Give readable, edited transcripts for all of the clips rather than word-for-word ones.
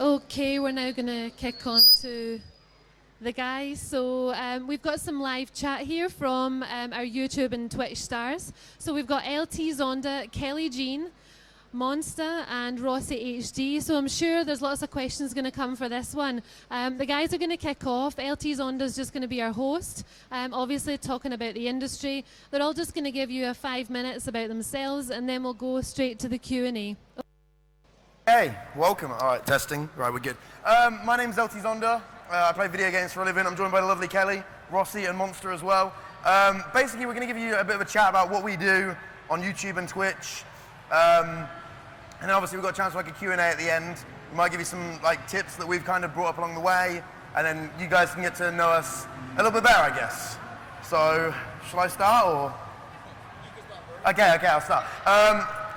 Okay, we're now going to kick on to the guys. So we've got some live chat here from our YouTube and Twitch stars. So we've got Ltzonda, Kelly Jean, Monstah and RossiHD. So I'm sure there's lots of questions going to come for this one. The guys are going to kick off. Ltzonda is just going to be our host, obviously talking about the industry. They're all just going to give you 5 minutes about themselves, and then we'll go straight to the Q&A. Hey, welcome. All right, testing. Right, we're good. My name's Ltzonda. I play video games for a living. I'm joined by the lovely Kelly, Rossi, and Monstah as well. Basically, we're going to give you a bit of a chat about what we do on YouTube and Twitch. And then obviously we've got a chance for like a Q&A at the end. We might give you some like tips that we've kind of brought up along the way, and then you guys can get to know us a little bit better, I guess. So, shall I start or? Okay, I'll start.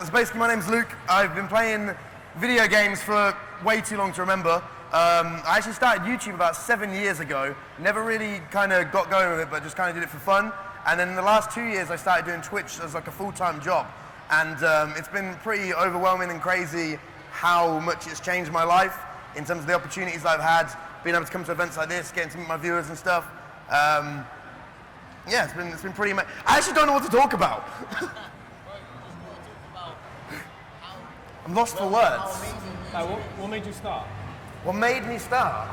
So basically, my name's Luke. I've been playing video games for way too long to remember. I actually started YouTube about 7 years ago. Never really kind of got going with it, but just kind of did it for fun. And then in the last 2 years, I started doing Twitch as like a full-time job. And it's been pretty overwhelming and crazy how much it's changed my life in terms of the opportunities I've had, being able to come to events like this, getting to meet my viewers and stuff. Yeah, it's been pretty amazing. I actually don't know what to talk about. I'm lost for words. What made you start? What made me start?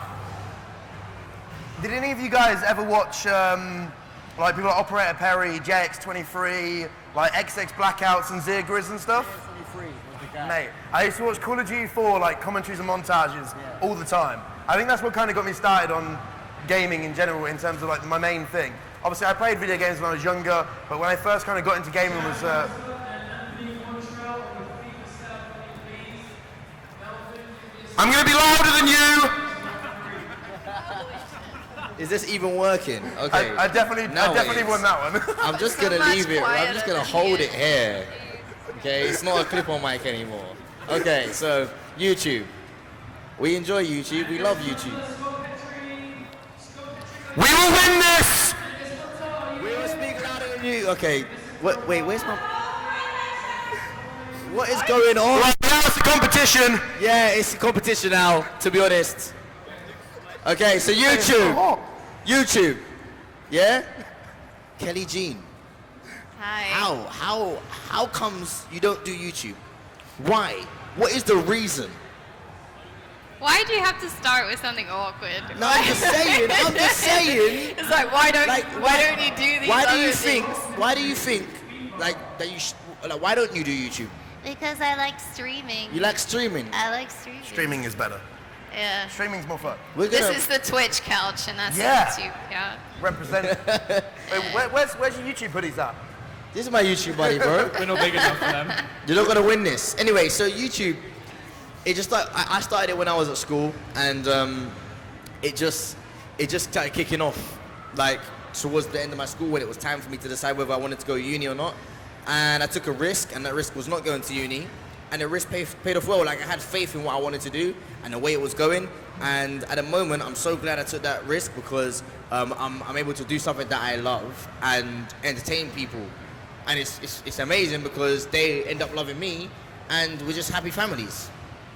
Did any of you guys ever watch like people like Operator Perry, JX23, like XX Blackouts and Zergriz and stuff? Mate, I used to watch Call of Duty 4 like commentaries and montages all the time. I think that's what kind of got me started on gaming in general in terms of like my main thing. Obviously I played video games when I was younger, but when I first kind of got into gaming was I'm going to be louder than you! Is this even working? Okay. I definitely won that one. I'm just going to leave it. I'm just going to hold it here. Okay, it's not a clip-on mic anymore. Okay, so YouTube. We enjoy YouTube. We love YouTube. We will win this! We will speak louder than you. Okay, wait, where's my... What is going on? Right, now it's a competition. Yeah, it's a competition now, to be honest. Okay, so YouTube. YouTube. Yeah? Kelly Jean. Hi. How comes you don't do YouTube? Why? What is the reason? Why do you have to start with something awkward? No, I'm just saying. It's like, why don't you do these other things? Why do you think like that you why don't you do YouTube? Because I like streaming. You like streaming? I like streaming. Streaming is better. Yeah. Streaming's more fun. This is the Twitch couch, and that's YouTube. Yeah. Represent. Wait, where's your YouTube hoodies at? This is my YouTube buddy, bro. We're not big enough for them. You're not gonna win this. Anyway, so YouTube, it just like I started it when I was at school, and it just started kicking off, like towards the end of my school when it was time for me to decide whether I wanted to go to uni or not. And I took a risk, and that risk was not going to uni, and the risk paid off well. Like I had faith in what I wanted to do and the way it was going, and at the moment I'm so glad I took that risk because I'm able to do something that I love and entertain people, and it's amazing because they end up loving me, and we're just happy families.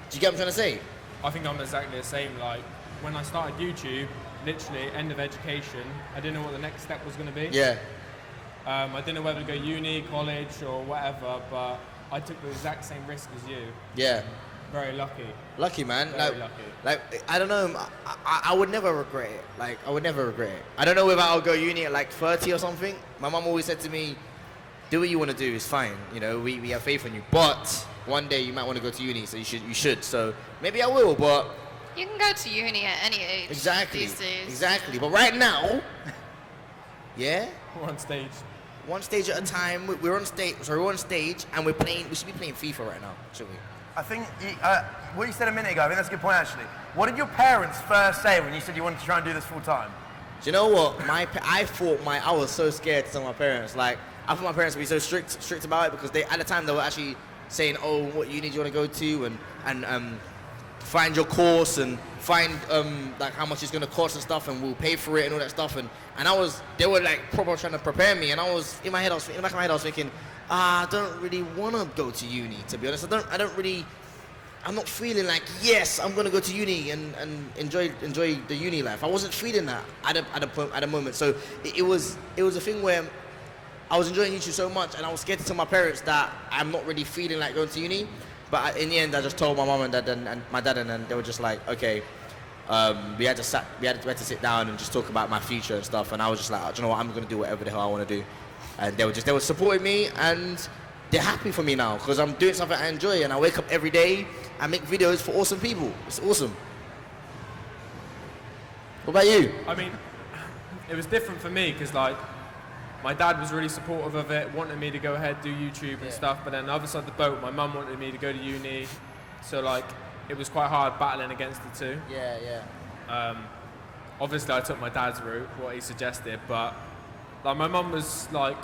Do you get what I'm trying to say? I think I'm exactly the same. Like when I started YouTube, literally end of education, I didn't know what the next step was going to be. Yeah. I didn't know whether to go uni, college, or whatever, but I took the exact same risk as you. Yeah. Very lucky. Lucky, man. Very lucky. Like, I don't know. I would never regret it. Like, I would never regret it. I don't know whether I'll go uni at like 30 or something. My mum always said to me, do what you want to do. It's fine. You know, we have faith in you. But one day you might want to go to uni, so you should. So maybe I will, but... You can go to uni at any age. Exactly. These days. Exactly. But right now, yeah? We're on stage. One stage at a time. We're on stage. Sorry, we're on stage, and we should be playing FIFA right now, shouldn't we? I think what you said a minute ago, I think that's a good point actually. What did your parents first say when you said you wanted to try and do this full time? Do you know what? I was so scared to tell my parents. Like, I thought my parents would be so strict about it because at the time they were actually saying, oh, what uni do you want to go to, and find your course and find like how much it's going to cost and stuff, and we'll pay for it and all that stuff, and they were like proper trying to prepare me, and I was in the back of my head I was thinking, I don't really want to go to uni, to be honest. I I'm not feeling like, yes, I'm gonna go to uni and enjoy the uni life. I wasn't feeling that at a moment. So it was a thing where I was enjoying YouTube so much, and I was scared to tell my parents that I'm not really feeling like going to uni. But in the end, I just told my mom and dad and my dad, and then they were just like, okay. We had to sit down and just talk about my future and stuff. And I was just like, do you know what? I'm gonna do whatever the hell I want to do. And they were supporting me, and they're happy for me now because I'm doing something I enjoy, and I wake up every day and make videos for awesome people. It's awesome. What about you? I mean, it was different for me because like my dad was really supportive of it, wanted me to go ahead do YouTube and stuff. But then the other side of the boat, my mum wanted me to go to uni, so like it was quite hard battling against the two. Yeah. Obviously, I took my dad's route, what he suggested, but like my mum was like,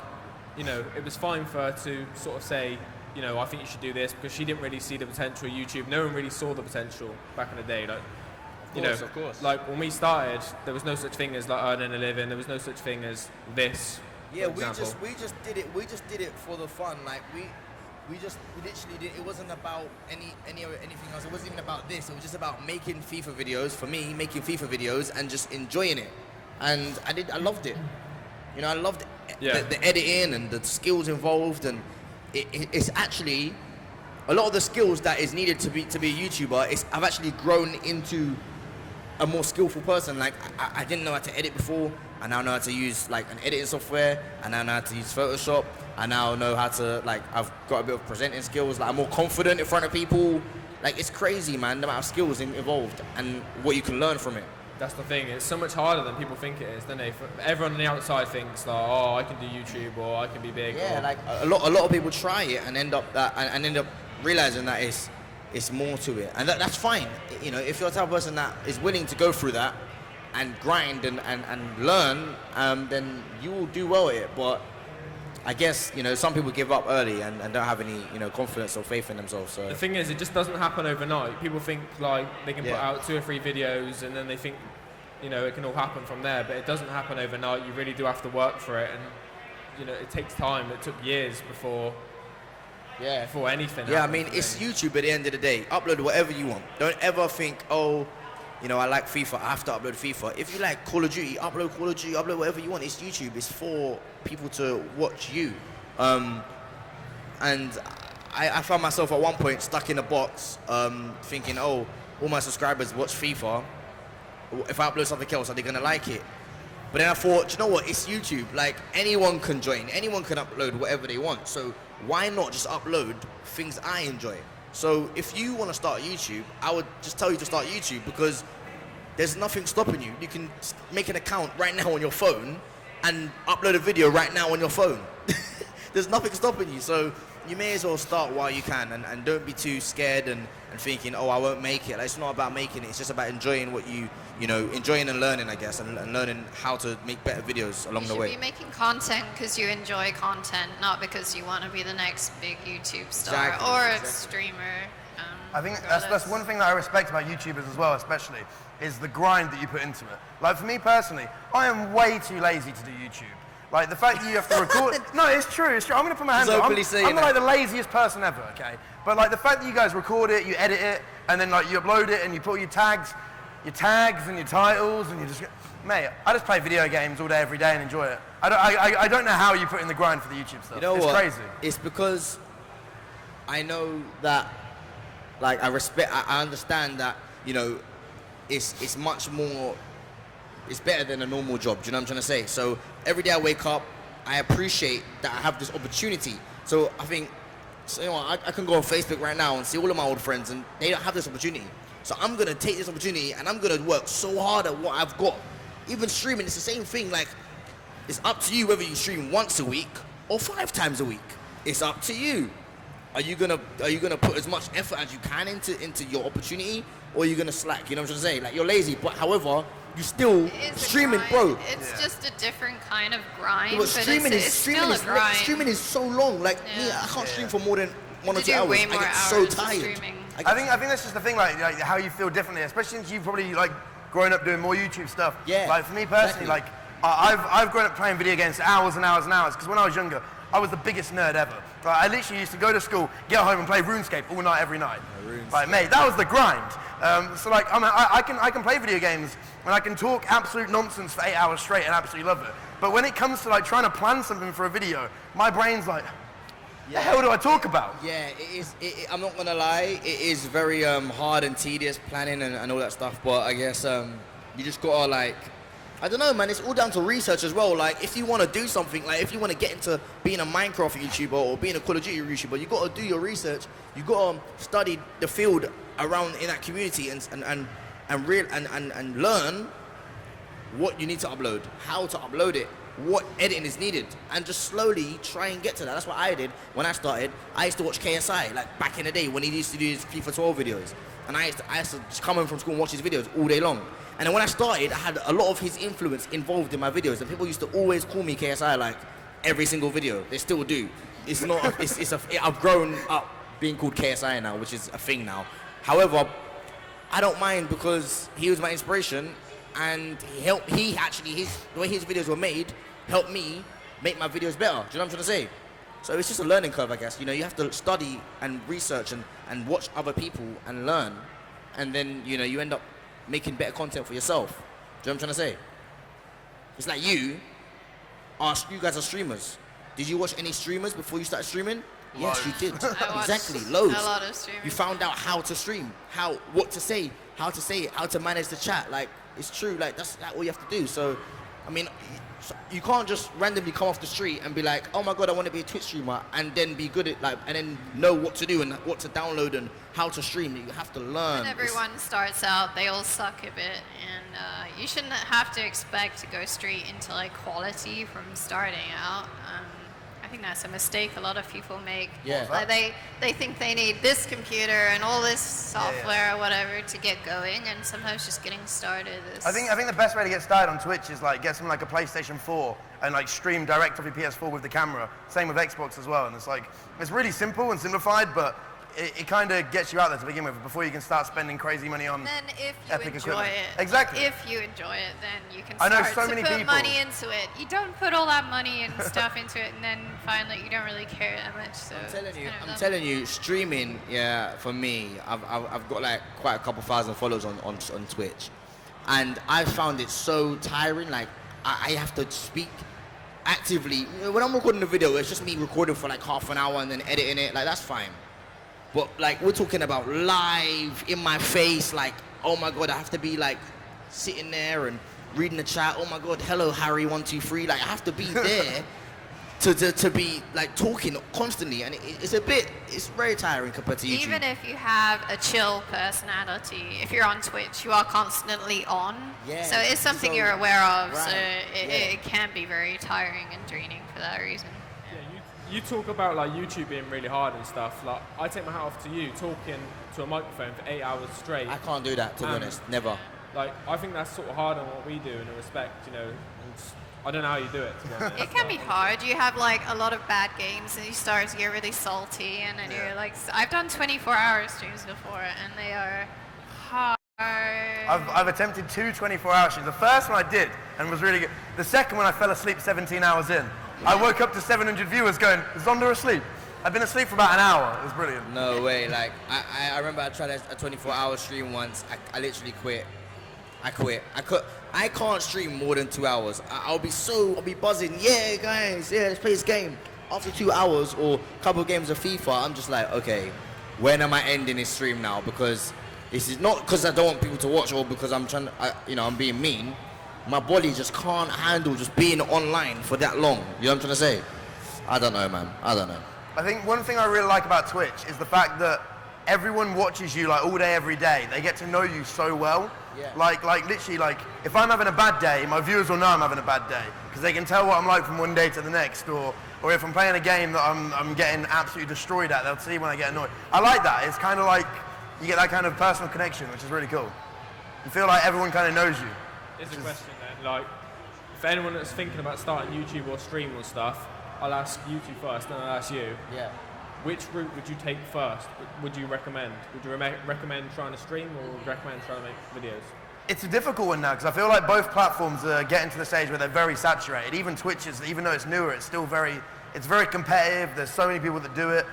you know, it was fine for her to sort of say, you know, I think you should do this because she didn't really see the potential of YouTube. No one really saw the potential back in the day. Like, Of course. like when we started, there was no such thing as like earning a living. There was no such thing as this. Yeah, for example. we just did it. We just did it for the fun. Like we literally did. It wasn't about anything else. It wasn't even about this. It was just about making FIFA videos. For me, making FIFA videos and just enjoying it. And I loved it. You know, I loved the editing and the skills involved, and it's actually a lot of the skills that is needed to be a YouTuber. I've actually grown into a more skillful person. Like I didn't know how to edit before. I now know how to use like an editing software. I now know how to use Photoshop. I now know how to I've got a bit of presenting skills. Like I'm more confident in front of people. Like it's crazy, man, the amount of skills involved and what you can learn from it. That's the thing. It's so much harder than people think it is, don't they? Everyone on the outside thinks like, oh, I can do YouTube or I can be big. Yeah, or, like a lot of people try it and end up realizing that it's more to it, and that's fine. You know, if you're the type of person that is willing to go through that and grind and learn, then you will do well at it. But I guess, you know, some people give up early and don't have any, you know, confidence or faith in themselves. So the thing is, it just doesn't happen overnight. People think like they can put out 2 or 3 videos and then they think, you know, it can all happen from there. But it doesn't happen overnight. You really do have to work for it, and you know, it takes time. It took years before anything. Yeah, I mean, it's YouTube at the end of the day. Upload whatever you want. Don't ever think, oh, you know, I like FIFA, I have to upload FIFA. If you like Call of Duty, upload Call of Duty, upload whatever you want. It's YouTube. It's for people to watch you. And I found myself at one point stuck in a box, thinking, oh, all my subscribers watch FIFA. If I upload something else, are they going to like it? But then I thought, you know what, it's YouTube. Like, anyone can join. Anyone can upload whatever they want. So why not just upload things I enjoy? So if you want to start YouTube, I would just tell you to start YouTube, because there's nothing stopping you. You can make an account right now on your phone and upload a video right now on your phone. There's nothing stopping you. So you may as well start while you can, and don't be too scared and thinking, oh, I won't make it. Like, it's not about making it. It's just about enjoying what you know, enjoying and learning, I guess, and learning how to make better videos along the way. You should be making content because you enjoy content, not because you want to be the next big YouTube star or a streamer. I think that's one thing that I respect about YouTubers as well, especially, is the grind that you put into it. Like, for me personally, I am way too lazy to do YouTube. Like, the fact that you have to record... No, it's true, it's true. I'm going to put my hands up. I'm like the laziest person ever, okay? But, like, the fact that you guys record it, you edit it, and then, like, you upload it, and you put your tags and your titles, and you just... Mate, I just play video games all day, every day, and enjoy it. I don't know how you put in the grind for the YouTube stuff. You know it's what? Crazy. It's because I know that, like, I understand that, you know, it's much more... It's better than a normal job, do you know what I'm trying to say? So every day I wake up, I appreciate that I have this opportunity. So I think, so, you know, I can go on Facebook right now and see all of my old friends, and they don't have this opportunity. So I'm gonna take this opportunity and I'm gonna work so hard at what I've got. Even streaming, it's the same thing. Like, it's up to you whether you stream once a week or 5 times a week. It's up to you. Are you gonna put as much effort as you can into your opportunity, or are you gonna slack? You know what I'm trying to say? Like, you're lazy, but however, you still streaming, bro. It's just a different kind of grind, Yeah, but streaming it's still a grind. Streaming is so long. Like, me, I can't stream for more than 1 or 2 hours. Way more I get hours so of tired. streaming. I think that's just the thing, like how you feel differently, especially since you've probably like grown up doing more YouTube stuff. Yeah. Like for me personally, Exactly. like I've grown up playing video games for hours and hours and hours, because when I was younger, I was the biggest nerd ever. Like, I literally used to go to school, get home and play RuneScape all night, every night. Like, mate, that was the grind. So like, I can play video games and I can talk absolute nonsense for 8 hours straight and absolutely love it. But when it comes to like trying to plan something for a video, my brain's like, the hell do I talk about? Yeah, it is. I'm not gonna lie, it is very hard and tedious planning and all that stuff. But I guess you just gotta like, I don't know, man. It's all down to research as well. Like, if you want to do something, like if you want to get into being a Minecraft YouTuber or being a Call of Duty YouTuber, you gotta do your research. You gotta study the field around in that community and learn what you need to upload, how to upload it, what editing is needed, and just slowly try and get to that. That's what I did when I started. I used to watch KSI, like back in the day when he used to do his FIFA 12 videos. And I used to just come home from school and watch his videos all day long. And then when I started, I had a lot of his influence involved in my videos. And people used to always call me KSI, like every single video. They still do. It's not, I've grown up being called KSI now, which is a thing now. However, I don't mind because he was my inspiration. And the way his videos were made helped me make my videos better. Do you know what I'm trying to say? So it's just a learning curve, I guess. You know, you have to study and research and watch other people and learn. And then, you know, you end up making better content for yourself. Do you know what I'm trying to say? It's like you guys are streamers. Did you watch any streamers before you started streaming? Yes, you did. Exactly, loads. A lot of streamers. You found out how to stream, what to say, how to say it, how to manage the chat. Like, it's true, like that's all you have to do. So, I mean, you can't just randomly come off the street and be like, oh my God, I want to be a Twitch streamer, and then be good at and then know what to do and what to download and how to stream. You have to learn. When everyone starts out, they all suck a bit, and you shouldn't have to expect to go straight into like quality from starting out. I think that's a mistake a lot of people make. Yeah. Like they think they need this computer and all this software or whatever to get going, and sometimes just getting started is... I think the best way to get started on Twitch is like get something like a PlayStation 4 and like stream direct off your PS4 with the camera. Same with Xbox as well. And it's like, it's really simple and simplified, but it kind of gets you out there to begin with before you can start spending crazy money on then if you epic enjoy equipment. it, Exactly. if you enjoy it, then you can I know start so many to put people. money into it. You don't put all that money and stuff into it, and then find that you don't really care that much. So I'm telling you, streaming, yeah, for me, I've got like quite a couple thousand followers on Twitch, and I found it so tiring. Like I have to speak actively. When I'm recording a video, it's just me recording for like half an hour and then editing it. Like that's fine. But like we're talking about live in my face, like, oh my God, I have to be like sitting there and reading the chat. Oh my God, hello Harry 123. Like I have to be there to be like talking constantly, and it's very tiring compared to YouTube. Even if you have a chill personality, if you're on Twitch, you are constantly on. Yeah, so it's something you're aware of. right, So it can be very tiring and draining for that reason. You talk about like YouTube being really hard and stuff. Like I take my hat off to you talking to a microphone for 8 hours straight. I can't do that, to be honest, never. Like I think that's sort of harder than what we do in a respect, you know. And I don't know how you do it, to be honest. It can be hard. You have like a lot of bad games, and you start to get really salty, and then you're like, I've done 24-hour streams before, and they are hard. I've attempted 2 24-hour streams. The first one I did and was really good. The second one I fell asleep 17 hours in. I woke up to 700 viewers going, is Zonda asleep? I'd been asleep for about an hour. It was brilliant. No way. Like I remember I tried a 24-hour stream once. I literally quit. I quit. I can't stream more than 2 hours. I'll be buzzing. Yeah, guys. Yeah, let's play this game. After 2 hours or a couple of games of FIFA, I'm just like, okay, when am I ending this stream now? Because this is not because I don't want people to watch or because I'm I'm being mean. My body just can't handle just being online for that long. You know what I'm trying to say? I don't know, man. I don't know. I think one thing I really like about Twitch is the fact that everyone watches you like all day, every day. They get to know you so well. Yeah. Like literally, like if I'm having a bad day, my viewers will know I'm having a bad day because they can tell what I'm like from one day to the next. Or if I'm playing a game that I'm getting absolutely destroyed at, they'll see when I get annoyed. I like that. It's kind of like you get that kind of personal connection, which is really cool. You feel like everyone kind of knows you. Here's a question then, like, if anyone that's thinking about starting YouTube or stream or stuff, I'll ask YouTube first, then I'll ask you. Yeah. Which route would you take first? Would you recommend? Would you recommend trying to stream or recommend trying to make videos? It's a difficult one now because I feel like both platforms are getting to the stage where they're very saturated. Even Twitch is, even though it's newer, it's still very It's very competitive. There's so many people that do it.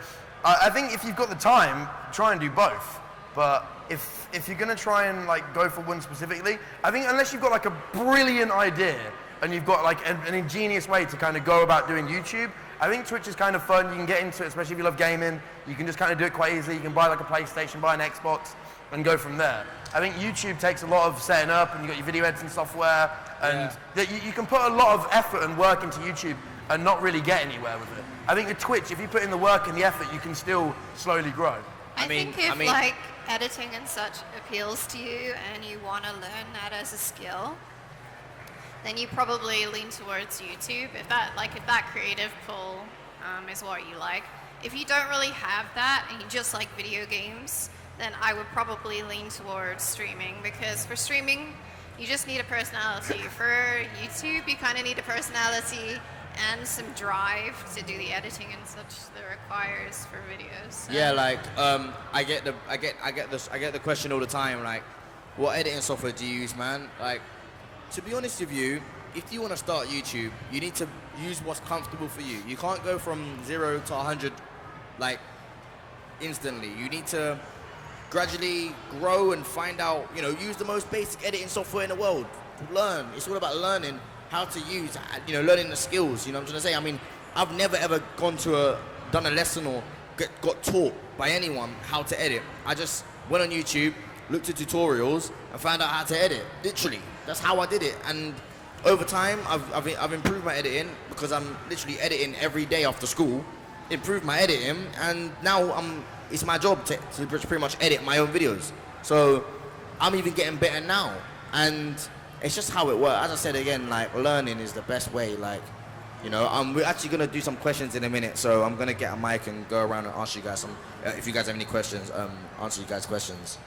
I think if you've got the time, try and do both. But if you're gonna try and like go for one specifically, I think unless you've got like a brilliant idea and you've got like an ingenious way to kind of go about doing YouTube, I think Twitch is kind of fun. You can get into it, especially if you love gaming. You can just kind of do it quite easily. You can buy like a PlayStation, buy an Xbox, and go from there. I think YouTube takes a lot of setting up, and you've got your video editing software, and you can put a lot of effort and work into YouTube and not really get anywhere with it. I think with Twitch, if you put in the work and the effort, you can still slowly grow. I think if like editing and such appeals to you and you want to learn that as a skill, then you probably lean towards YouTube. If that creative pull is what you like. If you don't really have that and you just like video games, then I would probably lean towards streaming, because for streaming, you just need a personality. For YouTube, you kind of need a personality and some drive to do the editing and such that requires for videos. So. Yeah, like I get the question all the time, like, what editing software do you use, man? Like, to be honest with you, if you want to start YouTube, you need to use what's comfortable for you. You can't go from 0 to 100 like instantly. You need to gradually grow and find out, you know, use the most basic editing software in the world. Learn. It's all about learning how to use, you know, learning the skills, you know what I'm trying to say? I mean, I've never ever done a lesson or got taught by anyone how to edit. I just went on YouTube, looked at tutorials, and found out how to edit, literally. That's how I did it. And over time, I've improved my editing, because I'm literally editing every day after school, improved my editing, and now it's my job to pretty much edit my own videos. So I'm even getting better now. And it's just how it works. As I said again, like, learning is the best way. Like, you know, we're actually gonna do some questions in a minute, so I'm gonna get a mic and go around and ask you guys some. If you guys have any questions, answer you guys' questions.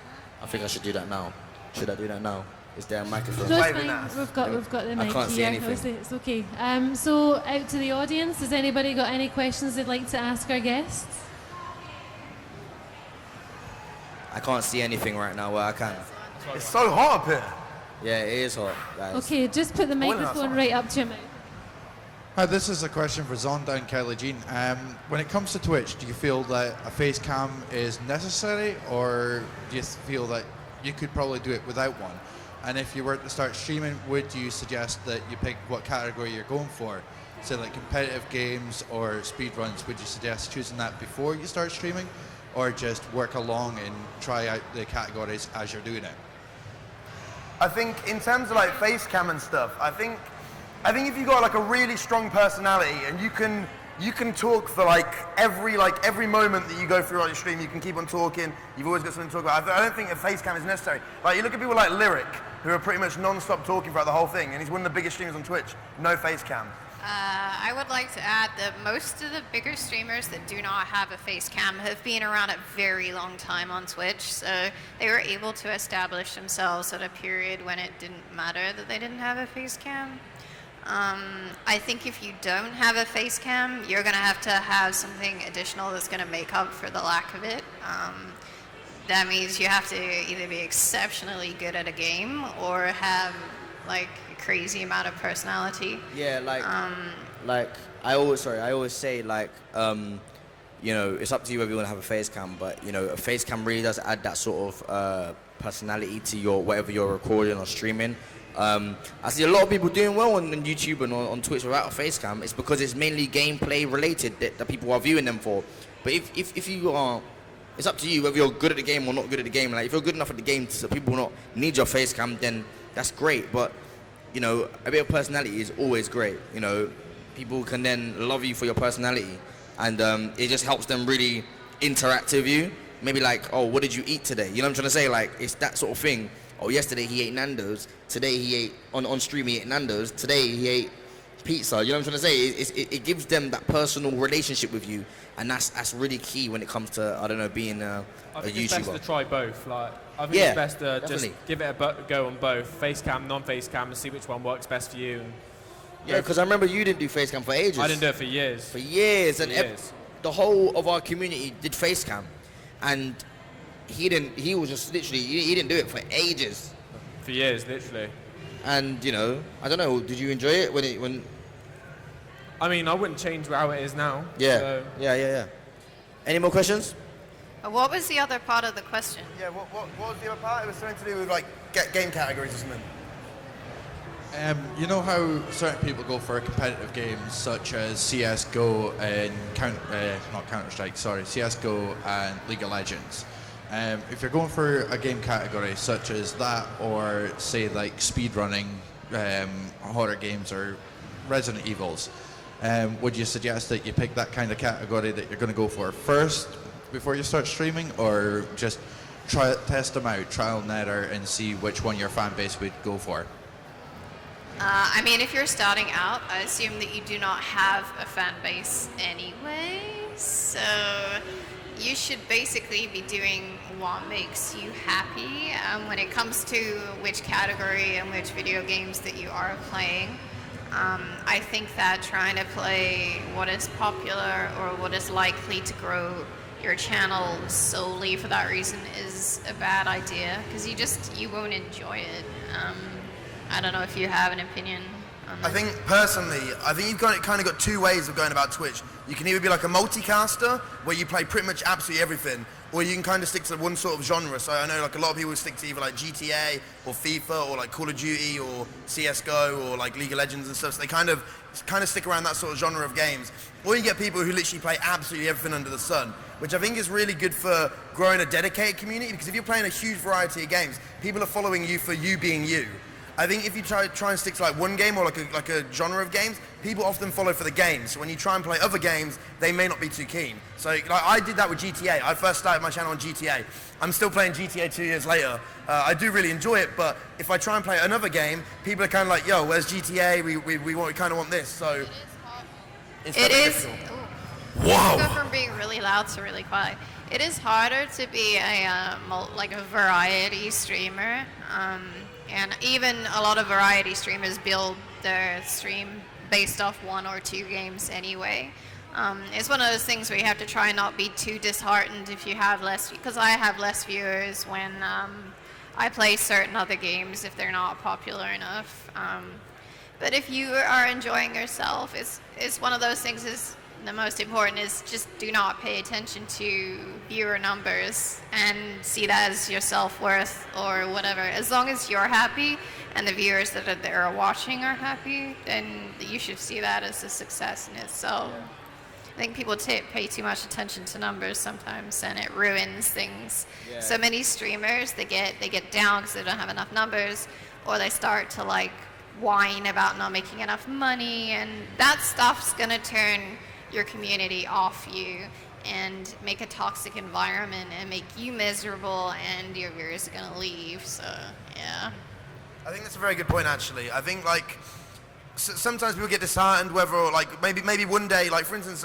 I think I should do that now. Should I do that now? Is there a microphone? No, it's fine. We've got the mic I can't see here. anything. It's okay. So out to the audience, has anybody got any questions they'd like to ask our guests? I can't see anything right now. Well, I can. It's so hot up here. Yeah, it is hot, guys. Okay, just put the microphone right up to your mouth. Hi, this is a question for Ltzonda and Kelly Jean. When it comes to Twitch, do you feel that a face cam is necessary, or do you feel that you could probably do it without one? And if you were to start streaming, would you suggest that you pick what category you're going for? So like competitive games or speedruns, would you suggest choosing that before you start streaming, or just work along and try out the categories as you're doing it? I think in terms of like face cam and stuff, I think if you've got like a really strong personality and you can talk for like every moment that you go through on your stream, you can keep on talking, you've always got something to talk about. I don't think a face cam is necessary. Like, you look at people like Lyric, who are pretty much non-stop talking throughout the whole thing, and he's one of the biggest streamers on Twitch, no face cam. I would like to add that most of the bigger streamers that do not have a face cam have been around a very long time on Twitch, so they were able to establish themselves at a period when it didn't matter that they didn't have a face cam. I think if you don't have a face cam, you're going to have something additional that's going to make up for the lack of it. That means you have to either be exceptionally good at a game or have like a crazy amount of personality. Yeah, like I always say, like, you know, it's up to you whether you want to have a face cam, but you know, a face cam really does add that sort of personality to your whatever you're recording or streaming. I see a lot of people doing well on YouTube and on Twitch without a face cam. It's because it's mainly gameplay related that people are viewing them for. But if you are, it's up to you whether you're good at the game or not good at the game. Like, if you're good enough at the game so people will not need your face cam, then that's great. But you know, a bit of personality is always great. You know, people can then love you for your personality, and it just helps them really interact with you. Maybe like, oh, what did you eat today? You know what I'm trying to say? Like, it's that sort of thing. Oh, yesterday he ate Nando's. Today he ate, on stream he ate Nando's. Today he ate pizza. You know what I'm trying to say? It gives them that personal relationship with you, and that's really key when it comes to, I don't know, being a YouTuber. I think it's best to try both. Like, I think it's best to just give it a go on both, face cam, non-face cam, and see which one works best for you. And yeah, because I remember you didn't do face cam for ages. I didn't do it for years. For years, and the whole of our community did face cam, and he didn't. He was just literally, he didn't do it for ages. For years, literally. And you know, I don't know. Did you enjoy it when? I mean, I wouldn't change how it is now. Yeah. So. Yeah. Any more questions? What was the other part of the question? Yeah, what was the other part? It was something to do with like game categories or something. You know how certain people go for competitive games such as CS:GO and not Counter-Strike, sorry, CS:GO and League of Legends. If you're going for a game category such as that, or say like speedrunning, horror games, or Resident Evils, would you suggest that you pick that kind of category that you're going to go for first before you start streaming, or just test them out, trial and error, and see which one your fan base would go for? I mean, if you're starting out, I assume that you do not have a fan base anyway, so you should basically be doing what makes you happy when it comes to which category and which video games that you are playing. I think that trying to play what is popular or what is likely to grow your channel solely for that reason is a bad idea, because you won't enjoy it. I don't know if you have an opinion on that. I think personally, you've kind of got two ways of going about Twitch. You can either be like a multicaster, where you play pretty much absolutely everything, or you can kind of stick to one sort of genre. So I know like a lot of people stick to either like GTA or FIFA or like Call of Duty or CS:GO or like League of Legends and stuff. So they kind of stick around that sort of genre of games. Or you get people who literally play absolutely everything under the sun, which I think is really good for growing a dedicated community, because if you're playing a huge variety of games, people are following you for you being you. I think if you try and stick to like one game or like a genre of games, people often follow for the games. So when you try and play other games, they may not be too keen. So like I did that with GTA. I first started my channel on GTA. I'm still playing GTA 2 years later. I do really enjoy it, but if I try and play another game, people are kind of like, yo, where's GTA? We kind of want this. So it is. Whoa! Go from being really loud to really quiet. It is harder to be a variety streamer. And even a lot of variety streamers build their stream based off one or two games anyway. It's one of those things where you have to try and not be too disheartened if you have less, because I have less viewers when I play certain other games if they're not popular enough. But if you are enjoying yourself, it's one of those things is the most important is just do not pay attention to viewer numbers and see that as your self-worth or whatever. As long as you're happy and the viewers that are there watching are happy, then you should see that as a success in itself. I think people pay too much attention to numbers sometimes, and it ruins things. Yeah. So many streamers, they get down because they don't have enough numbers, or they start to like whine about not making enough money, and that stuff's gonna turn your community off you and make a toxic environment and make you miserable, and your viewers are gonna leave. So yeah, I think that's a very good point actually. I think like sometimes people get disheartened whether like maybe one day, like for instance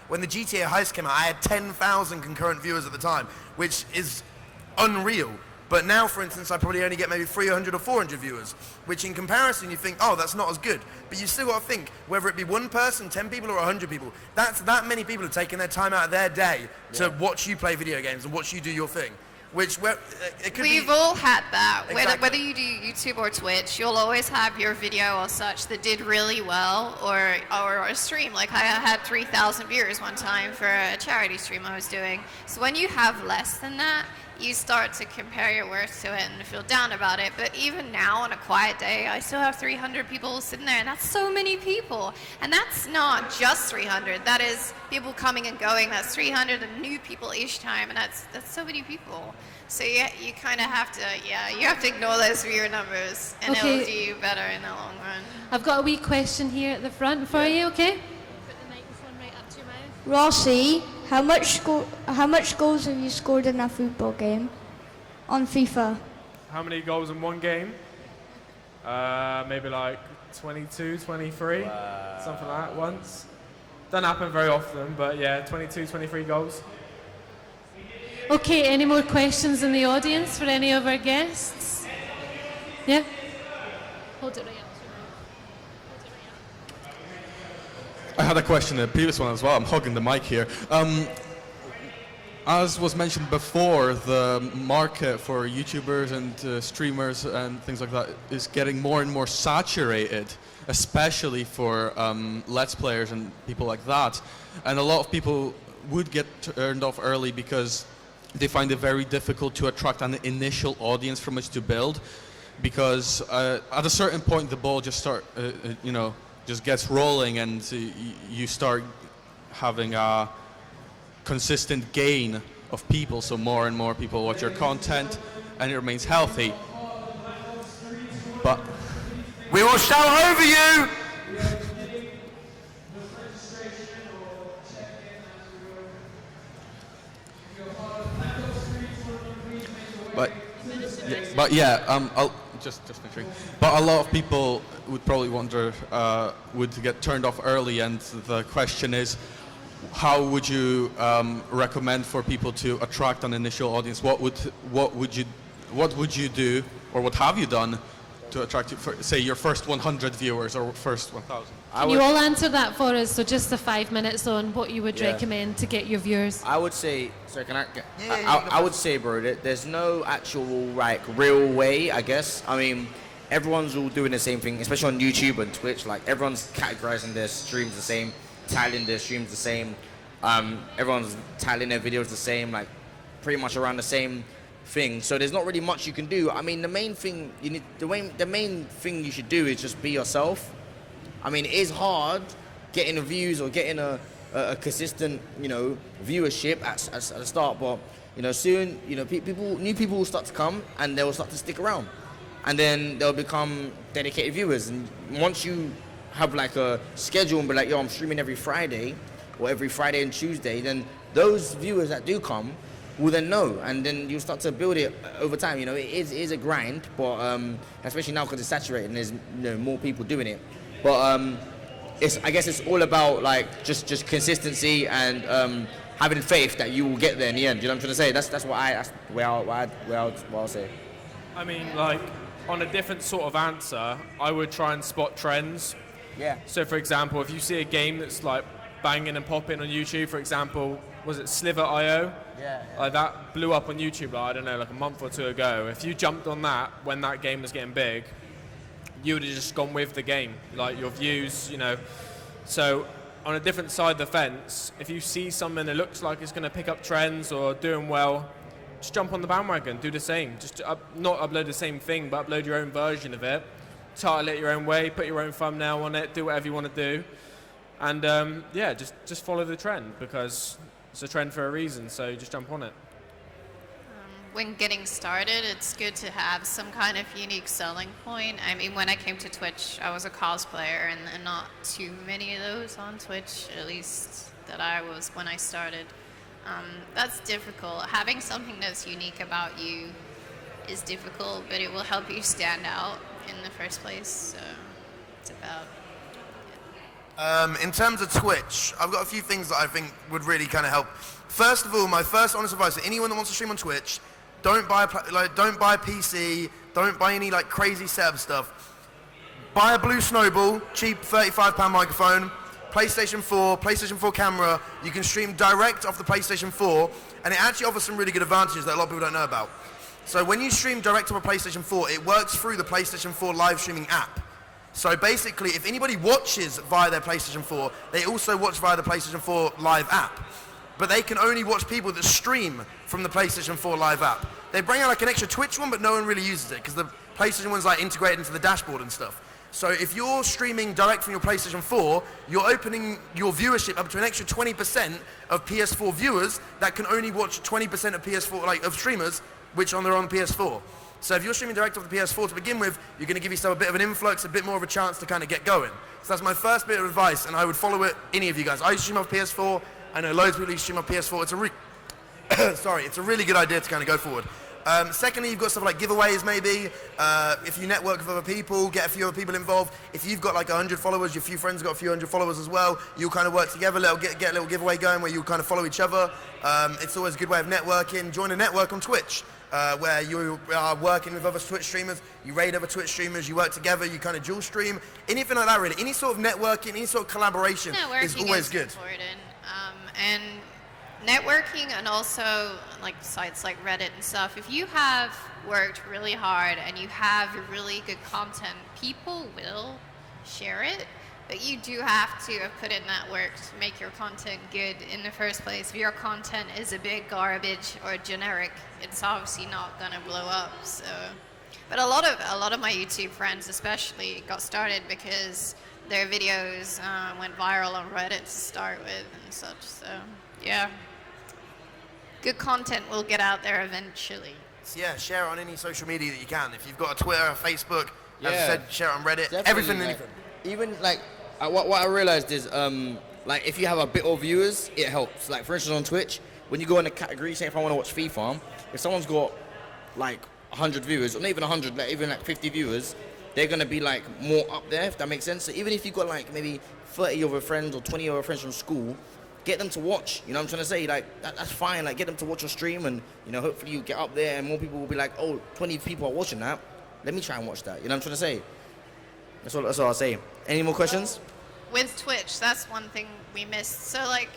when the GTA heist came out, I had 10,000 concurrent viewers at the time, which is unreal. But now, for instance, I probably only get maybe 300 or 400 viewers, which in comparison you think, oh, that's not as good. But you still got to think, whether it be one person, 10 people, or 100 people, that many people have taken their time out of their day to watch you play video games and watch you do your thing. We've all had that. Exactly. Whether you do YouTube or Twitch, you'll always have your video or such that did really well, or a stream. Like I had 3,000 viewers one time for a charity stream I was doing. So when you have less than that, you start to compare your worth to it and feel down about it. But even now, on a quiet day, I still have 300 people sitting there, and that's so many people. And that's not just 300. That is people coming and going. That's 300 and new people each time, and that's so many people. So you kind of have to, you have to ignore those viewer numbers, and it'll do you better in the long run. I've got a wee question here at the front for you, okay? Put the microphone right up to your mouth. Rossi, how much goals have you scored in a football game on FIFA? How many goals in one game? Maybe like 22, 23, something like that once. Doesn't happen very often, but yeah, 22, 23 goals. Okay, any more questions in the audience for any of our guests? Yeah? Hold it right up to your mouth. I had a question in the previous one as well. I'm hogging the mic here. as was mentioned before, the market for YouTubers and streamers and things like that is getting more and more saturated, especially for Let's Players and people like that. And a lot of people would get turned off early because they find it very difficult to attract an initial audience from which to build, because at a certain point the ball just just gets rolling, and you start having a consistent gain of people, so more and more people watch your content and it remains healthy. But we will shout over you! But yeah, I'll just finishing. But a lot of people would probably wonder, would get turned off early, and the question is, how would you recommend for people to attract an initial audience? What would you do, or what have you done to attract, say, your first 100 viewers or first 1,000? Can you all answer that for us? So just the 5 minutes on what you would recommend to get your viewers. I would say, sorry, can I? I would say, bro, that there's no actual like real way, I guess. I mean, everyone's all doing the same thing, especially on YouTube and Twitch. Like everyone's categorizing their streams the same, titling their streams the same. Everyone's titling their videos the same, like pretty much around the same thing. So there's not really much you can do. I mean, the main thing you should do is just be yourself. I mean, it is hard getting the views or getting a consistent, viewership at the start, but soon, new people will start to come and they will start to stick around, and then they'll become dedicated viewers. And once you have like a schedule and be like, yo, I'm streaming every Friday or every Friday and Tuesday, then those viewers that do come will then know, and then you start to build it over time. It is a grind, but especially now because it's saturated and there's more people doing it. But I guess it's all about like just consistency and having faith that you will get there in the end. You know what I'm trying to say? That's what I'll say. I mean, like on a different sort of answer, I would try and spot trends. Yeah. So for example, if you see a game that's like banging and popping on YouTube, for example, was it Sliver.io? Yeah. Like that blew up on YouTube, like, I don't know, like a month or two ago. If you jumped on that when that game was getting big, you would have just gone with the game, like your views, So on a different side of the fence, if you see something that looks like it's going to pick up trends or doing well, just jump on the bandwagon, do the same. Just not upload the same thing, but upload your own version of it. Title it your own way, put your own thumbnail on it, do whatever you want to do. And just follow the trend, because it's a trend for a reason, so just jump on it. When getting started, it's good to have some kind of unique selling point. I mean, when I came to Twitch, I was a cosplayer, and not too many of those on Twitch, at least that I was when I started. That's difficult. Having something that's unique about you is difficult, but it will help you stand out in the first place. So it's about In terms of Twitch, I've got a few things that I think would really kind of help. First of all, my first honest advice to anyone that wants to stream on Twitch: don't buy a PC, don't buy any like crazy setup stuff. Buy a blue snowball, cheap £35 microphone, PlayStation 4 camera. You can stream direct off the PlayStation 4, and it actually offers some really good advantages that a lot of people don't know about. So when you stream direct off a PlayStation 4, it works through the PlayStation 4 live streaming app. So basically, if anybody watches via their PlayStation 4, they also watch via the PlayStation 4 live app. But they can only watch people that stream from the PlayStation 4 live app. They bring out like an extra Twitch one, but no one really uses it because the PlayStation one's like integrated into the dashboard and stuff. So if you're streaming direct from your PlayStation 4, you're opening your viewership up to an extra 20% of PS4 viewers that can only watch 20% of PS4 of streamers which they're on PS4. So if you're streaming direct off the PS4 to begin with, you're going to give yourself a bit of an influx, a bit more of a chance to kind of get going. So that's my first bit of advice, and I would follow it, any of you guys. I used to stream off PS4. I know loads of people who stream off PS4. It's a really good idea to kind of go forward. Secondly, you've got stuff like giveaways maybe. If you network with other people, get a few other people involved. If you've got like 100 followers, your few friends have got a few hundred followers as well, you'll kind of work together, get a little giveaway going where you'll kind of follow each other. It's always a good way of networking. Join a network on Twitch. Where you are working with other Twitch streamers, you raid other Twitch streamers, you work together, you kind of dual stream, anything like that really. Any sort of networking, any sort of collaboration is always good. Important. And networking and also like sites like Reddit and stuff, if you have worked really hard and you have really good content, people will share it, but you do have to have put in that work to make your content good in the first place. If your content is a bit garbage or generic, it's obviously not gonna blow up. So, but a lot of my YouTube friends especially got started because their videos went viral on Reddit to start with and such. So yeah, good content will get out there eventually. So yeah, share it on any social media that you can. If you've got a Twitter, a Facebook, as I Yeah. said, share it on Reddit. Definitely, Everything, like, anything. Even like what I realized is like if you have a bit of viewers, it helps. Like for instance on Twitch, when you go in the category, say if I want to watch FIFA, if someone's got like 100 viewers, or not even 100, like even like 50 viewers, they're gonna be like more up there, if that makes sense. So even if you've got like maybe 30 of your friends or 20 of your friends from school, get them to watch. You know what I'm trying to say? Like that's fine. Like get them to watch your stream, and you know hopefully you get up there and more people will be like, oh, 20 people are watching that. Let me try and watch that. You know what I'm trying to say? That's all I'll say. Any more questions? With Twitch, that's one thing we missed. So like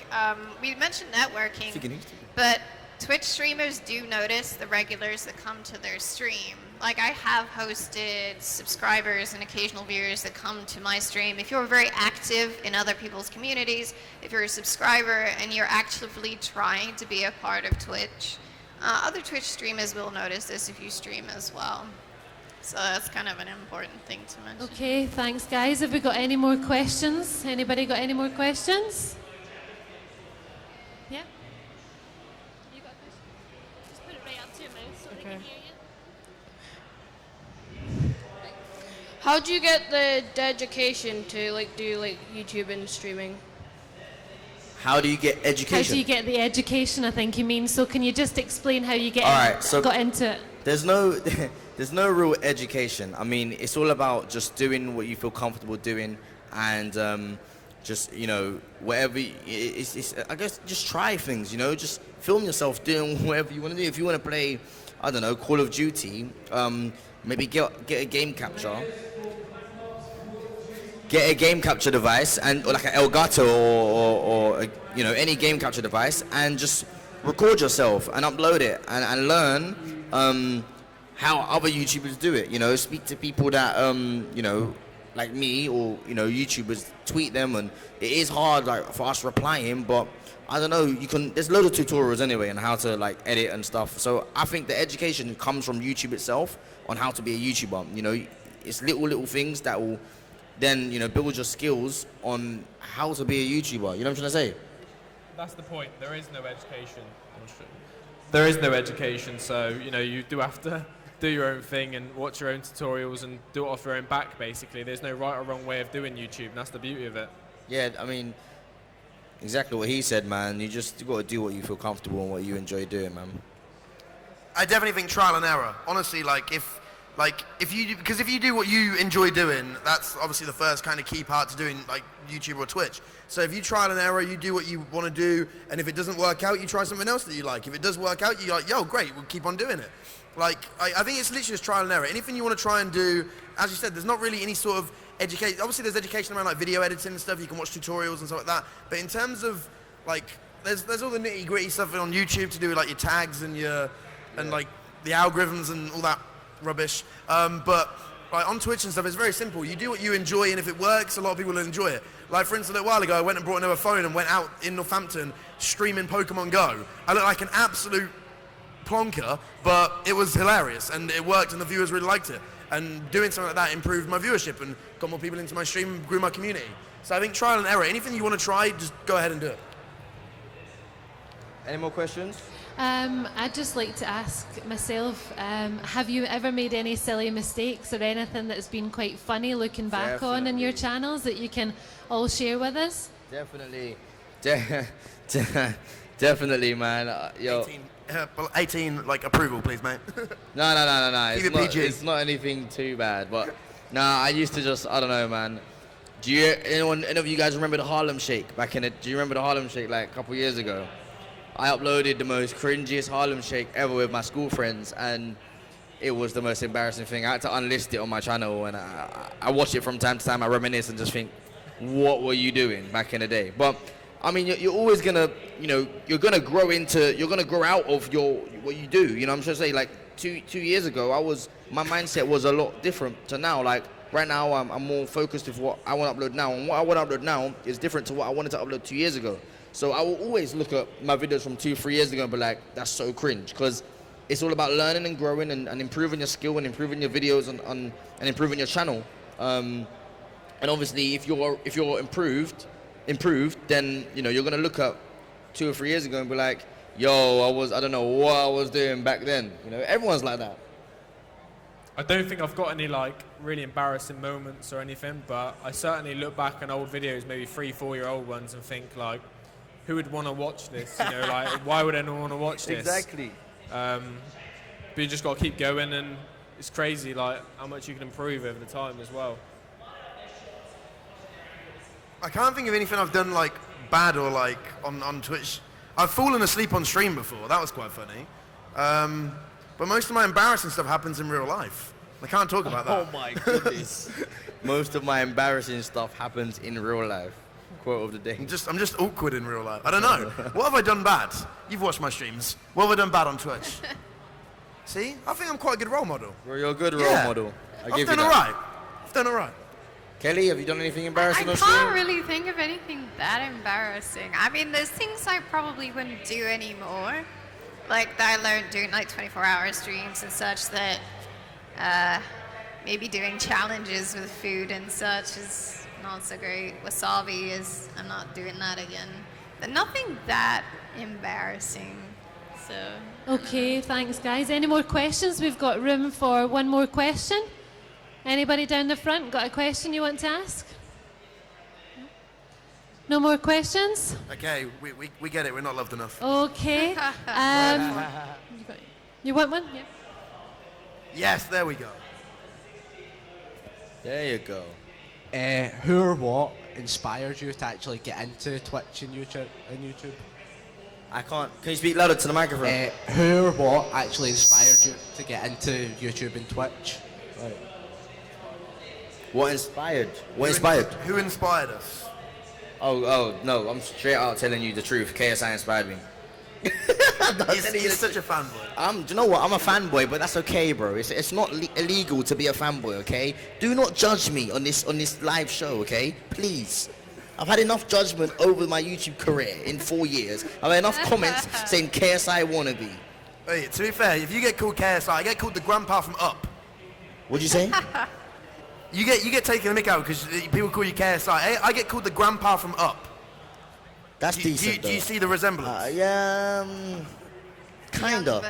we mentioned networking, Speaking but Twitch streamers do notice the regulars that come to their stream. Like I have hosted subscribers and occasional viewers that come to my stream. If you're very active in other people's communities, if you're a subscriber and you're actively trying to be a part of Twitch, other Twitch streamers will notice this if you stream as well. So that's kind of an important thing to mention. Okay, thanks guys. Have we got any more questions? Anybody got any more questions? Yeah? You got a question? Just put it right up to your mouth so they can hear you. How do you get the education to like do like YouTube and streaming? How do you get education? How do you get the education, I think you mean. So can you just explain how you Alright, so got into it? There's no real education. I mean, it's all about just doing what you feel comfortable doing, and just you know whatever. It's I guess just try things. You know, just film yourself doing whatever you want to do. If you want to play, I don't know, Call of Duty, maybe get a game capture. Get a game capture device or like an Elgato or you know any game capture device, and just record yourself and upload it and learn how other YouTubers do it. You know, speak to people that you know like me or you know YouTubers, tweet them, and it is hard like for us replying, but I don't know, you can. There's loads of tutorials anyway on how to like edit and stuff. So I think the education comes from YouTube itself on how to be a YouTuber. You know, it's little things that will then you know build your skills on how to be a YouTuber. You know what I'm trying to say? That's the point. There is no education. There is no education, so you know you do have to do your own thing and watch your own tutorials and do it off your own back. Basically, there's no right or wrong way of doing YouTube. And that's the beauty of it. Yeah, I mean, exactly what he said, man. You got to do what you feel comfortable and what you enjoy doing, man. I definitely think trial and error. Honestly, if you do what you enjoy doing, that's obviously the first kind of key part to doing like YouTube or Twitch. So if you trial and error, you do what you want to do, and if it doesn't work out, you try something else that you like. If it does work out, you're like, yo, great, we'll keep on doing it. Like, I think it's literally just trial and error. Anything you want to try and do, as you said, there's not really any sort of education. Obviously, there's education around like video editing and stuff. You can watch tutorials and stuff like that. But in terms of like, there's all the nitty gritty stuff on YouTube to do with like your tags and like the algorithms and all that rubbish. But like on Twitch and stuff, it's very simple. You do what you enjoy, and if it works, a lot of people will enjoy it. Like for instance, a little while ago, I went and brought another phone and went out in Northampton streaming Pokemon Go. I looked like an absolute plonker, but it was hilarious and it worked, and the viewers really liked it. And doing something like that improved my viewership and got more people into my stream and grew my community. So I think trial and error. Anything you want to try, just go ahead and do it. Any more questions? I'd just like to ask myself, have you ever made any silly mistakes or anything that's been quite funny looking back on in your channels that you can all share with us? Definitely. Definitely, man. Yo. 18, like approval, please, mate. No. Keep it PG. It's not anything too bad, but I used to just, I don't know, man. Any of you guys remember the Harlem Shake do you remember the Harlem Shake like a couple years ago? I uploaded the most cringiest Harlem Shake ever with my school friends, and it was the most embarrassing thing. I had to unlist it on my channel, and I watch it from time to time. I reminisce and just think, what were you doing back in the day? But I mean, you're always gonna, you're gonna grow out of what you do. You know, I'm just saying, like 2 years ago, my mindset was a lot different to now. Like right now, I'm more focused with what I want to upload now, and what I want to upload now is different to what I wanted to upload 2 years ago. So I will always look at my videos from 3 years ago and be like, that's so cringe, because it's all about learning and growing and improving your skill and improving your videos and improving your channel. And obviously, if you're improved, then you're gonna look at 2 or 3 years ago and be like, yo, I don't know what I was doing back then. Everyone's like that. I don't think I've got any like really embarrassing moments or anything, but I certainly look back on old videos, maybe 3-4-year-old ones, and think like, who would want to watch this? Like, why would anyone want to watch this? Exactly. But you just got to keep going, and it's crazy like how much you can improve over the time as well. I can't think of anything I've done like bad or like on Twitch. I've fallen asleep on stream before. That was quite funny. But most of my embarrassing stuff happens in real life. I can't talk about that. Oh my goodness. Most of my embarrassing stuff happens in real life. Quote of the day. I'm just awkward in real life. I don't know. What have I done bad? You've watched my streams. What have I done bad on Twitch? See? I think I'm quite a good role model. Well, you're a good role model. I've done all right. I've done all right. Kelly, have you done anything embarrassing I on stream? can't really think of anything that embarrassing. I mean, there's things I probably wouldn't do anymore. Like that I learned doing like 24-hour streams and such, that maybe doing challenges with food and such is not so great. Wasabi is, I'm not doing that again. But nothing that embarrassing. So. Okay, thanks guys. Any more questions? We've got room for one more question. Anybody down the front got a question you want to ask? No more questions? Okay, we get it. We're not loved enough. Okay. You want one? Yeah. Yes, there we go. There you go. Who or what inspired you to actually get into Twitch and YouTube? I can't. Can you speak louder to the microphone? Who or what actually inspired you to get into YouTube and Twitch? Right. What inspired? What inspired? Who inspired us? Oh, no, I'm straight out telling you the truth. KSI inspired me. He's such a fanboy. Do you know what? I'm a fanboy, but that's okay, bro. It's not illegal to be a fanboy, okay? Do not judge me on this live show, okay? Please. I've had enough judgment over my YouTube career in 4 years. I've had enough comments saying KSI wannabe. Hey, to be fair, if you get called KSI, I get called the grandpa from Up. What'd you say? You get taken the mick out because people call you KSI. Hey, I get called the grandpa from Up. That's decent, do you see the resemblance? Yeah, kinda.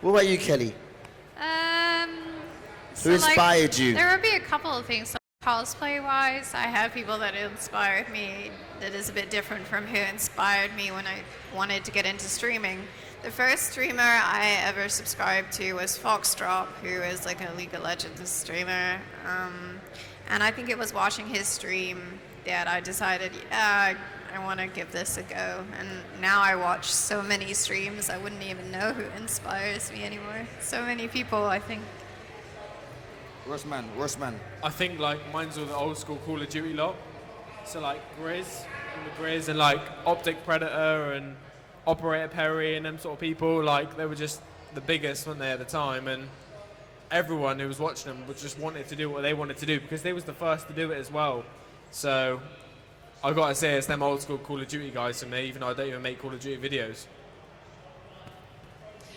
What about you, Kelly? Who inspired you? There would be a couple of things. Cosplay-wise, I have people that inspired me that is a bit different from who inspired me when I wanted to get into streaming. The first streamer I ever subscribed to was Foxdrop, who is like a League of Legends streamer. And I think it was watching his stream that I decided, yeah, I want to give this a go. And now I watch so many streams, I wouldn't even know who inspires me anymore. So many people, I think. Worst man. I think like mine's all the old school Call of Duty lot. So like Grizz and like Optic Predator and Operator Perry and them sort of people, like they were just the biggest, weren't they, at the time, and everyone who was watching them just wanted to do what they wanted to do because they was the first to do it as well. So I gotta say it's them old school Call of Duty guys for me, even though I don't even make Call of Duty videos.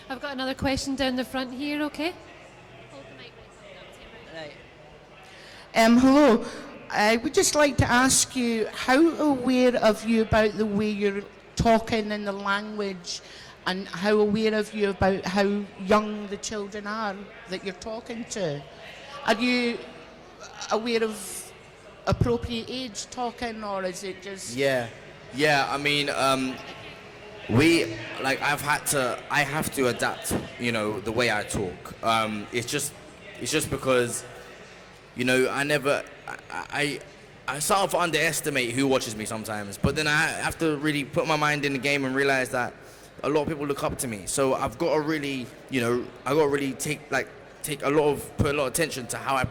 I've got another question down the front here, okay? Hello. I would just like to ask you, how aware of you about the way you're talking in the language, and how aware of you about how young the children are that you're talking to? Are you aware of appropriate age talking, or is it just... Yeah. I mean, I have to adapt, the way I talk. It's just because, I start to underestimate who watches me sometimes, but then I have to really put my mind in the game and realize that a lot of people look up to me. So I've got to really, put a lot of attention to how I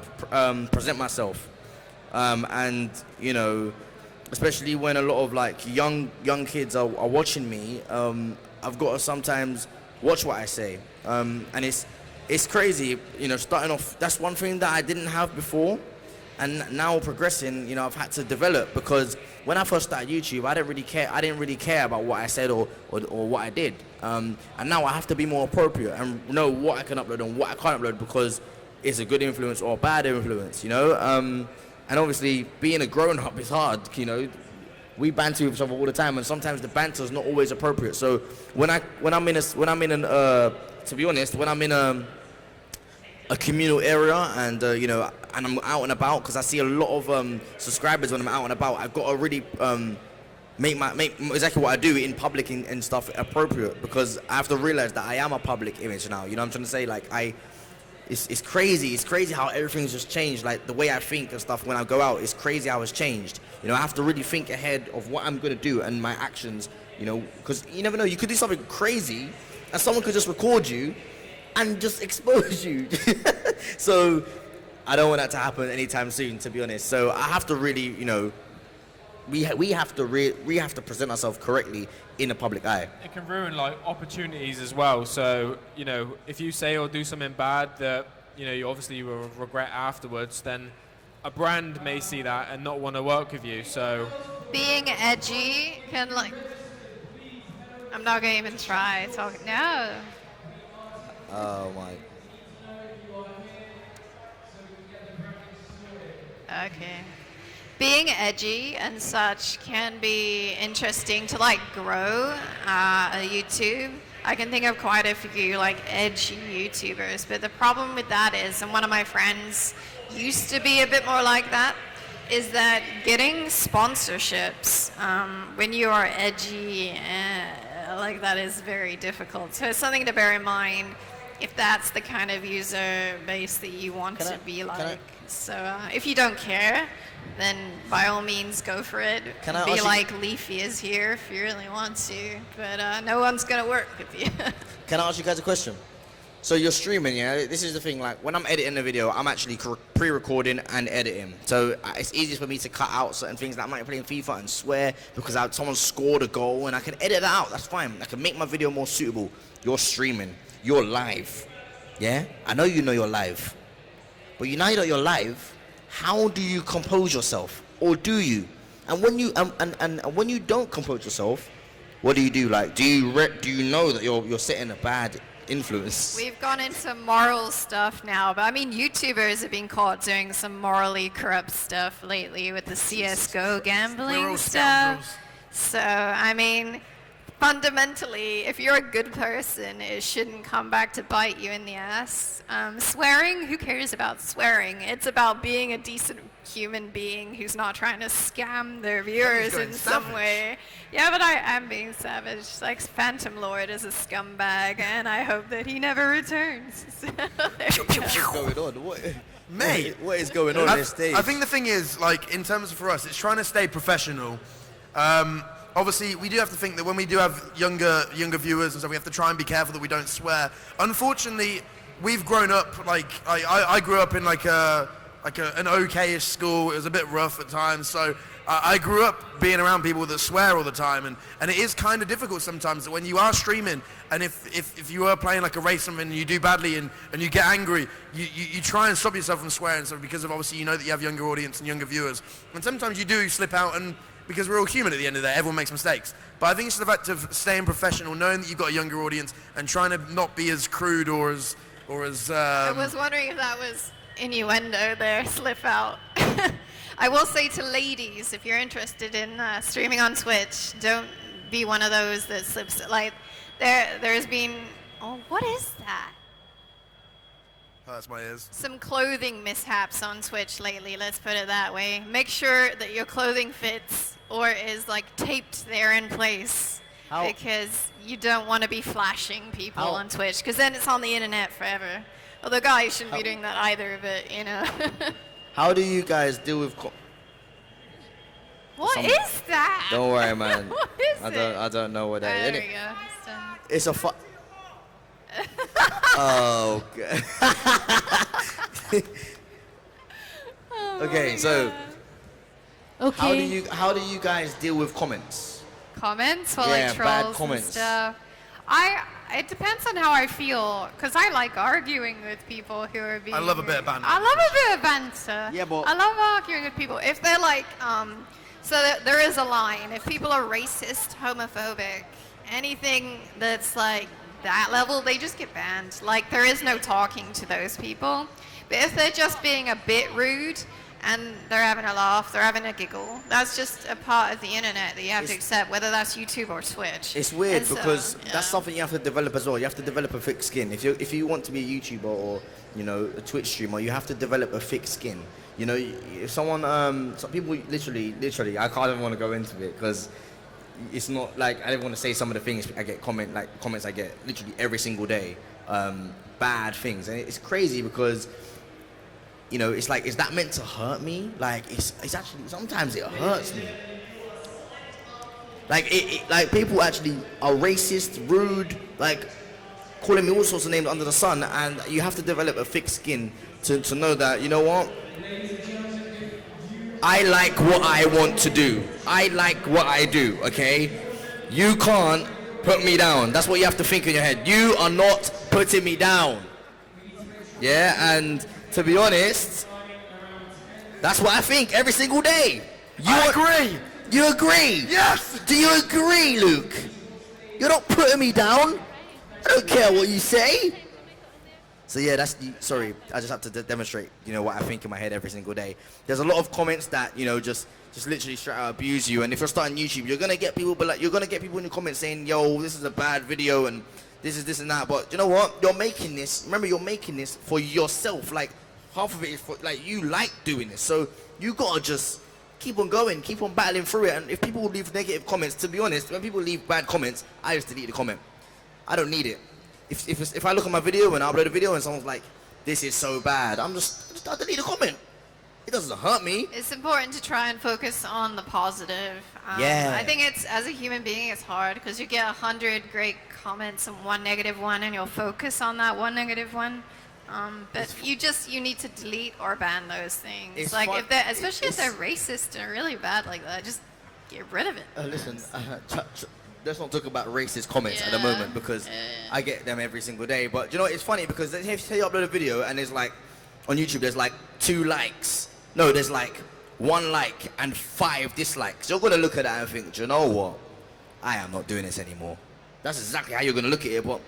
present myself, and especially when a lot of like young kids are watching me, I've got to sometimes watch what I say, and it's crazy, you know, starting off. That's one thing that I didn't have before, and now progressing, you know, I've had to develop, because when I first started YouTube, I didn't really care about what I said or what I did, and now I have to be more appropriate and know what I can upload and what I can't upload, because it's a good influence or a bad influence, you know. And obviously, being a grown-up is hard, you know. We banter with each other all the time, and sometimes the banter is not always appropriate. So when I'm in a communal area, and you know, and I'm out and about, because I see a lot of subscribers when I'm out and about, I've got to really make exactly what I do in public and stuff appropriate, because I have to realize that I am a public image now. You know what I'm trying to say? Like it's crazy. It's crazy how everything's just changed. Like the way I think and stuff when I go out, it's crazy how it's changed. You know, I have to really think ahead of what I'm gonna do and my actions. You know, because you never know. You could do something crazy, and someone could just record you and just expose you. So I don't want that to happen anytime soon, to be honest. So I have to really, you know, we have to present ourselves correctly in the public eye. It can ruin like opportunities as well. So, you know, if you say or do something bad that, you know, you will regret afterwards, then a brand may see that and not want to work with you. So being edgy can, like, I'm not gonna even try talking. No. Oh my. Okay. Being edgy and such can be interesting to like grow YouTube. I can think of quite a few like edgy YouTubers, but the problem with that is, and one of my friends used to be a bit more like that, is that getting sponsorships when you are edgy like that is very difficult. So it's something to bear in mind if that's the kind of user base that you want to be like. So if you don't care, then by all means go for it. Be like Leafy is here if you really want to, but no one's gonna work with you. Can I ask you guys a question? So you're streaming, yeah? This is the thing, like when I'm editing a video, I'm actually pre-recording and editing. So it's easy for me to cut out certain things that I might be playing FIFA and swear because someone scored a goal, and I can edit that out, that's fine. I can make my video more suitable. You're streaming, you're live, yeah? I know you're live, but you know that you're live, how do you compose yourself? Or do you? And when you and when you don't compose yourself, what do you do? Like, do you know that you're setting a bad influence? We've gone into moral stuff now, but I mean, YouTubers have been caught doing some morally corrupt stuff lately with the CS:GO gambling stuff. So, I mean, fundamentally, if you're a good person, it shouldn't come back to bite you in the ass. Swearing, who cares about swearing? It's about being a decent human being who's not trying to scam their viewers in some way. Yeah, but I am being savage. Like, Phantom Lord is a scumbag, and I hope that he never returns. So, What's going on? Mate, what is going on this stage? I think the thing is, like, in terms of for us, it's trying to stay professional. Obviously, we do have to think that when we do have younger viewers and so we have to try and be careful that we don't swear. Unfortunately, we've grown up, like, I grew up in like an okay-ish school. It was a bit rough at times, so I grew up being around people that swear all the time, and it is kind of difficult sometimes that when you are streaming, and if you are playing like a race and you do badly and you get angry, you try and stop yourself from swearing, so because of obviously you know that you have younger audience and younger viewers, and sometimes you do slip out, and because we're all human at the end of the day, everyone makes mistakes. But I think it's the fact of staying professional, knowing that you've got a younger audience, and trying to not be as crude or as I was wondering if that was innuendo there, slip out. I will say to ladies, if you're interested in streaming on Twitch, don't be one of those that slips. Like, there's been, oh, what is that? Oh, that's my ears. Some clothing mishaps on Twitch lately, let's put it that way. Make sure that your clothing fits or is like taped there in place. Because you don't want to be flashing people on Twitch, because then it's on the internet forever. Although guys shouldn't be doing that either, but you know. How do you guys deal with What is that? Don't worry, man. What is it? I don't know what that is. There we go. It's done. It's a oh, okay. Oh Okay, so Okay. How do you guys deal with comments? Comments? Well, Yeah, like bad trolls comments. and stuff. It depends on how I feel, because I like arguing with people who are being... I love a bit of banter. I love a bit of banter. Yeah, but... I love arguing with people. If they're like, there is a line. If people are racist, homophobic, anything that's like that level, they just get banned. Like, there is no talking to those people. But if they're just being a bit rude, and they're having a laugh, they're having a giggle, that's just a part of the internet that you have to accept, whether that's YouTube or Twitch. It's weird And so, because yeah. that's something you have to develop as well. You have to develop a thick skin. If you want to be a YouTuber or, you know, a Twitch streamer, you have to develop a thick skin. You know, if someone, some people literally, I can't even want to go into it because it's not like, I don't want to say some of the things I get comments I get literally every single day, bad things, and it's crazy because, you know, it's like, is that meant to hurt me? Like, it's actually, sometimes it hurts me. Like, like people actually are racist, rude, like calling me all sorts of names under the sun, and you have to develop a thick skin to know that, you know what? I like what I want to do. I like what I do, okay? You can't put me down. That's what you have to think in your head. You are not putting me down. Yeah, and to be honest, that's what I think every single day. I agree. You agree? Yes. Do you agree, Luke? You're not putting me down. I don't care what you say. So yeah, sorry, I just have to demonstrate, you know, what I think in my head every single day. There's a lot of comments that, you know, just literally straight out abuse you. And if you're starting YouTube, you're gonna get people, you're gonna get people in the comments saying, yo, this is a bad video and this is this and that. But you know what? You're making this. Remember, you're making this for yourself. Like, half of it is for, like, you like doing this. So you gotta just keep on going, keep on battling through it. And if people leave negative comments, to be honest, when people leave bad comments, I just delete the comment. I don't need it. If I look at my video and I upload a video and someone's like, this is so bad, I'll delete the comment. It doesn't hurt me. It's important to try and focus on the positive. Yeah. I think it's, as a human being, it's hard because you get 100 great comments and one negative one, and you'll focus on that one negative one. But you need to delete or ban those things. It's like, fun. if they're, especially if they're racist or really bad like that, just get rid of it. Listen, let's not talk about racist comments at the moment because I get them every single day. But you know, it's funny because say you upload a video and there's like, on YouTube, there's like 2 likes. No, there's like 1 like and 5 dislikes. You're gonna look at that and think, do you know what? I am not doing this anymore. That's exactly how you're gonna look at it. But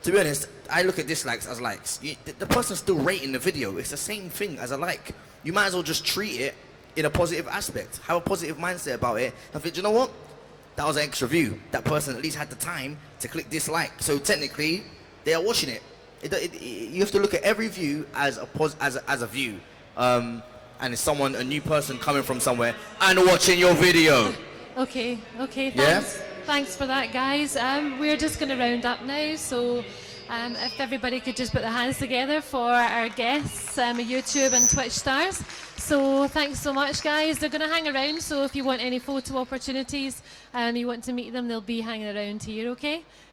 to be honest, I look at dislikes as likes. The person's still rating the video. It's the same thing as a like. You might as well just treat it in a positive aspect. Have a positive mindset about it. And think, do you know what? That was an extra view. That person at least had the time to click dislike. So technically, they are watching it. You have to look at every view as a view. And it's a new person coming from somewhere and watching your video. Okay, thanks. Yeah? Thanks for that, guys. We're just going to round up now, so if everybody could just put their hands together for our guests, YouTube and Twitch stars. So thanks so much, guys. They're going to hang around, so if you want any photo opportunities, you want to meet them, they'll be hanging around here, okay?